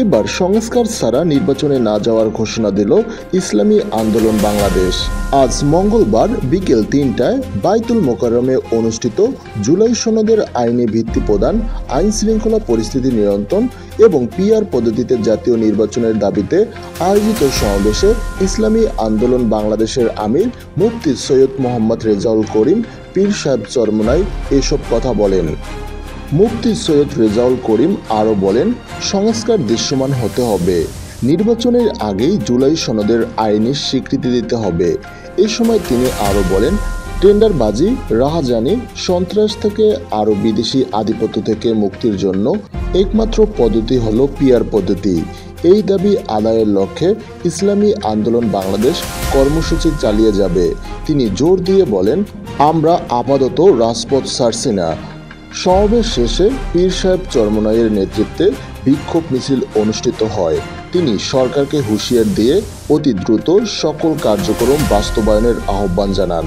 এবার সংস্কার ছাড়া নির্বাচনে না যাওয়ার ঘোষণা দিল ইসলামী আন্দোলন বাংলাদেশ। আজ মঙ্গলবার বিকেল ৩টায় বায়তুল মোকাররমে অনুষ্ঠিত জুলাই সনদের আইনি ভিত্তি প্রদান, আইন শৃঙ্খলা পরিস্থিতি নিয়ন্ত্রণ এবং পিআর পদ্ধতিতে জাতীয় নির্বাচনের দাবিতে আয়োজিত সমাবেশে ইসলামী আন্দোলন বাংলাদেশের আমির মুফতি সৈয়দ মোহাম্মদ রেজাউল করিম পীর সাহেব চরমোনাই এসব কথা বলেন। মুফতি সৈয়দ রেজাউল করিম আরও বলেন, সংস্কার দৃশ্যমান হতে হবে, নির্বাচনের আগেই জুলাই সনদের আইনি স্বীকৃতি দিতে হবে। এ সময় তিনি আরও বলেন, টেন্ডারবাজি, রাহাজানি, সন্ত্রাস থেকে আরও বিদেশি আধিপত্য থেকে মুক্তির জন্য একমাত্র পদ্ধতি হল পিআর পদ্ধতি। এই দাবি আদায়ের লক্ষ্যে ইসলামী আন্দোলন বাংলাদেশ কর্মসূচি চালিয়ে যাবে। তিনি জোর দিয়ে বলেন, আমরা আপাতত রাজপথ ছাড়ছি না। সমাবেশ শেষে পীর সাহেব চরমোনাইয়ের নেতৃত্বে বিক্ষোভ মিছিল অনুষ্ঠিত হয়। তিনি সরকারকে হুঁশিয়ার দিয়ে অতি দ্রুত সকল কার্যক্রম বাস্তবায়নের আহ্বান জানান।